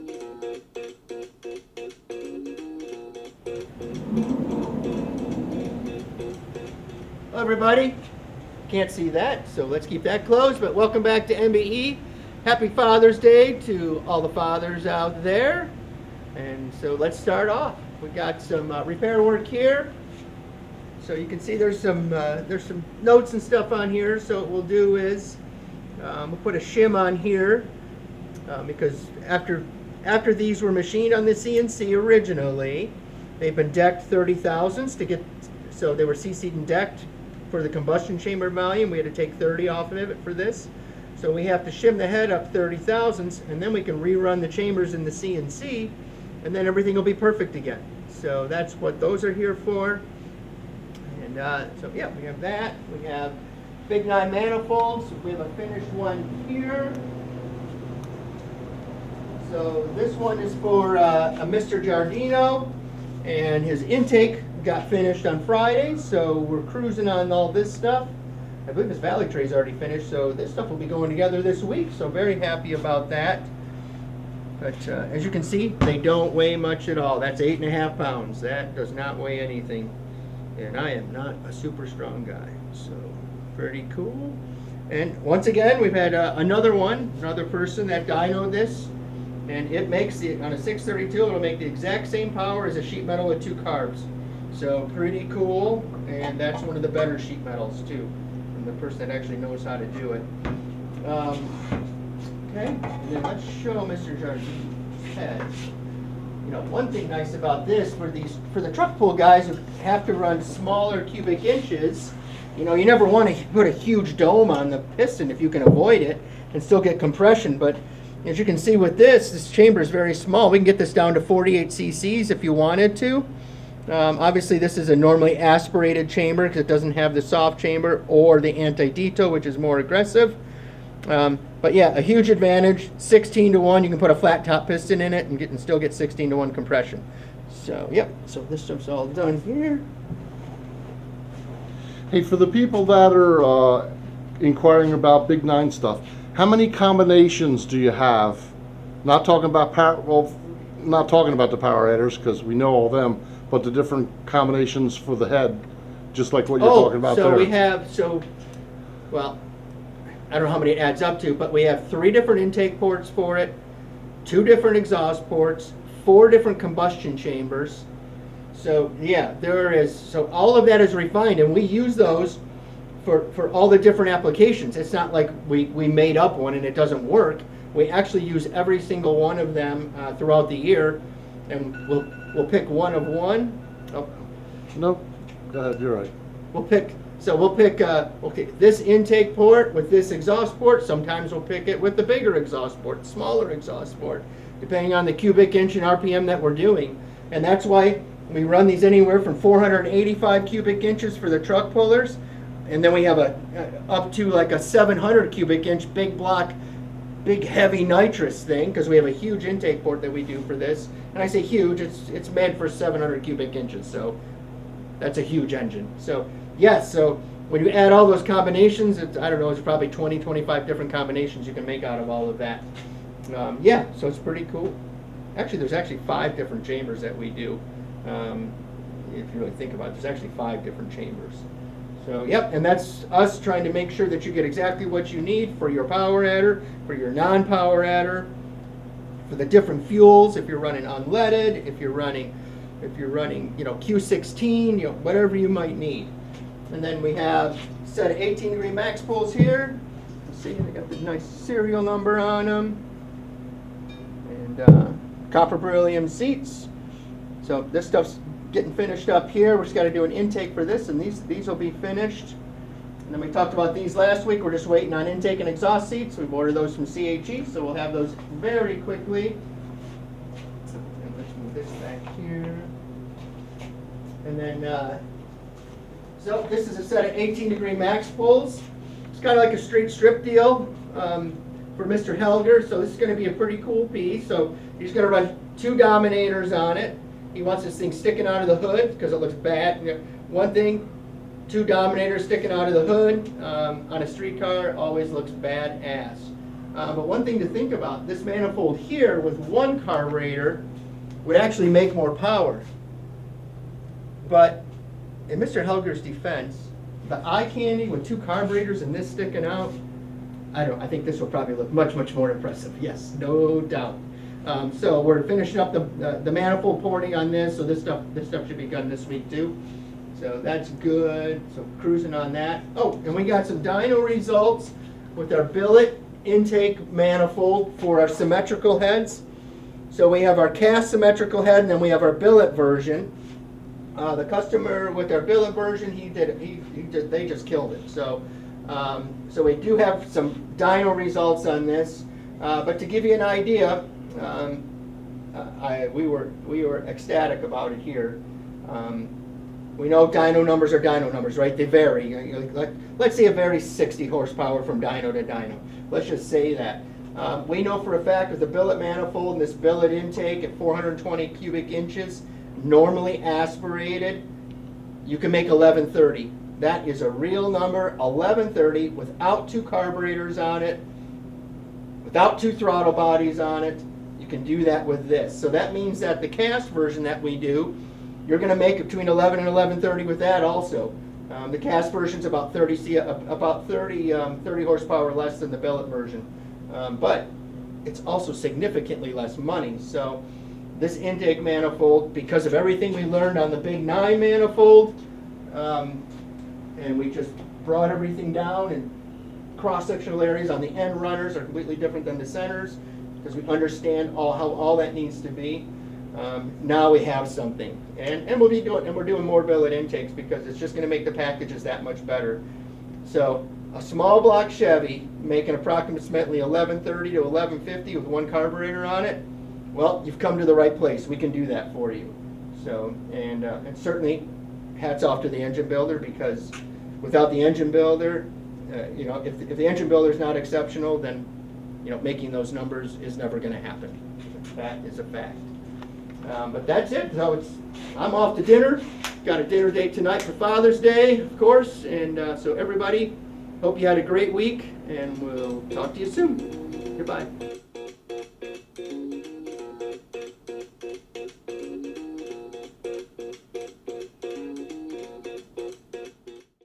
Hello everybody. Can't see that, so let's keep that closed, but welcome back to MBE. Happy Father's Day to all the fathers out there. And so let's start off. We got some repair work here. So you can see there's some notes and stuff on here. So what we'll do is we'll put a shim on here because after these were machined on the CNC originally, they've been decked 30 thousandths to get, so they were CC'd and decked for the combustion chamber volume. We had to take 30 off of it for this. So we have to shim the head up 30 thousandths, and then we can rerun the chambers in the CNC, and then everything will be perfect again. So that's what those are here for. And so yeah, we have that. We have big 9 manifolds. We have a finished one here. So this one is for a Mr. Giardino, and his intake got finished on Friday, so we're cruising on all this stuff. I believe his valley tray is already finished, so this stuff will be going together this week, so very happy about that. But as you can see, they don't weigh much at all. That's 8.5 pounds. That does not weigh anything, and I am not a super strong guy, so pretty cool. And once again, we've had another person that dynoed this, and it makes it on a 632. It'll make the exact same power as a sheet metal with 2 carbs. So pretty cool, and that's one of the better sheet metals too, from the person that actually knows how to do it. Okay, and then let's show Mr. Giardino's head. You know, one thing nice about this for the truck pull guys who have to run smaller cubic inches, you know, you never want to put a huge dome on the piston if you can avoid it and still get compression. But as you can see with this chamber is very small. We can get this down to 48 cc's if you wanted to. Obviously this is a normally aspirated chamber because it doesn't have the soft chamber or the anti-Dyno, which is more aggressive. But yeah, a huge advantage, 16:1. You can put a flat top piston in it and still get 16:1 compression. So yep, so this stuff's all done here. Hey, for the people that are inquiring about Big 9 stuff, how many combinations do you have? Not talking about not talking about the power adders because we know all them, but the different combinations for the head, just like what you're talking about there. So we have, well, I don't know how many it adds up to, but we have 3 different intake ports for it, 2 different exhaust ports, 4 different combustion chambers. So yeah, so all of that is refined, and we use those for all the different applications. It's not like we made up one and it doesn't work. We actually use every single one of them throughout the year, and we'll pick one of one. Oh. No, go ahead. You're right. We'll pick this intake port with this exhaust port. Sometimes we'll pick it with the bigger exhaust port, smaller exhaust port, depending on the cubic inch and RPM that we're doing. And that's why we run these anywhere from 485 cubic inches for the truck pullers, and then we have up to like a 700 cubic inch big block, big heavy nitrous thing, because we have a huge intake port that we do for this. And I say huge, it's meant for 700 cubic inches, so that's a huge engine. So yes, so when you add all those combinations, I don't know, it's probably 20, 25 different combinations you can make out of all of that. Yeah, so it's pretty cool. Actually, there's 5 different chambers that we do. If you really think about it, there's actually 5 different chambers. So yep, and that's us trying to make sure that you get exactly what you need for your power adder, for your non-power adder, for the different fuels, if you're running unleaded, if you're running Q16, whatever you might need. And then we have a set of 18-degree max pulls here. See, they got the nice serial number on them, and copper beryllium seats. So this stuff's getting finished up here. We just got to do an intake for this, and these will be finished. And then we talked about these last week. We're just waiting on intake and exhaust seats. We've ordered those from CHE, so we'll have those very quickly. And let's move this back here. And then, so this is a set of 18-degree max pulls. It's kind of like a straight strip deal for Mr. Helger. So this is going to be a pretty cool piece. So he's going to run 2 dominators on it. He wants this thing sticking out of the hood because it looks bad. One thing, 2 dominators sticking out of the hood on a streetcar always looks badass. But one thing to think about, this manifold here with one carburetor would actually make more power. But in Mr. Helger's defense, the eye candy with 2 carburetors and this sticking out, I think this will probably look much, much more impressive. Yes, no doubt. So we're finishing up the manifold porting on this, so this stuff should be done this week too. So that's good. So cruising on that. Oh, and we got some dyno results with our billet intake manifold for our symmetrical heads. So we have our cast symmetrical head, and then we have our billet version. The customer with our billet version, they just killed it. So we do have some dyno results on this. But to give you an idea, we were ecstatic about it here. We know dyno numbers are dyno numbers, right? They vary. Let's say it varies 60 horsepower from dyno to dyno. Let's just say that. We know for a fact with the billet manifold and this billet intake at 420 cubic inches, normally aspirated, you can make 1130. That is a real number, 1130, without 2 carburetors on it, without 2 throttle bodies on it. You can do that with this. So that means that the cast version that we do, you're going to make between 11 and 1130 with that also. The cast version is about 30 horsepower less than the billet version. But it's also significantly less money. So this intake manifold, because of everything we learned on the big 9 manifold, and we just brought everything down, and cross-sectional areas on the end runners are completely different than the centers, because we understand how all that needs to be. Now we have something, and we're doing more billet intakes because it's just going to make the packages that much better. So a small block Chevy making approximately 1130 to 1150 with 1 carburetor on it, well, you've come to the right place. We can do that for you. So, and certainly hats off to the engine builder, because without the engine builder, if the engine builder is not exceptional, then making those numbers is never going to happen. That is a fact. But that's it. So I'm off to dinner. Got a dinner date tonight for Father's Day, of course. And so everybody, hope you had a great week, and we'll talk to you soon. Goodbye.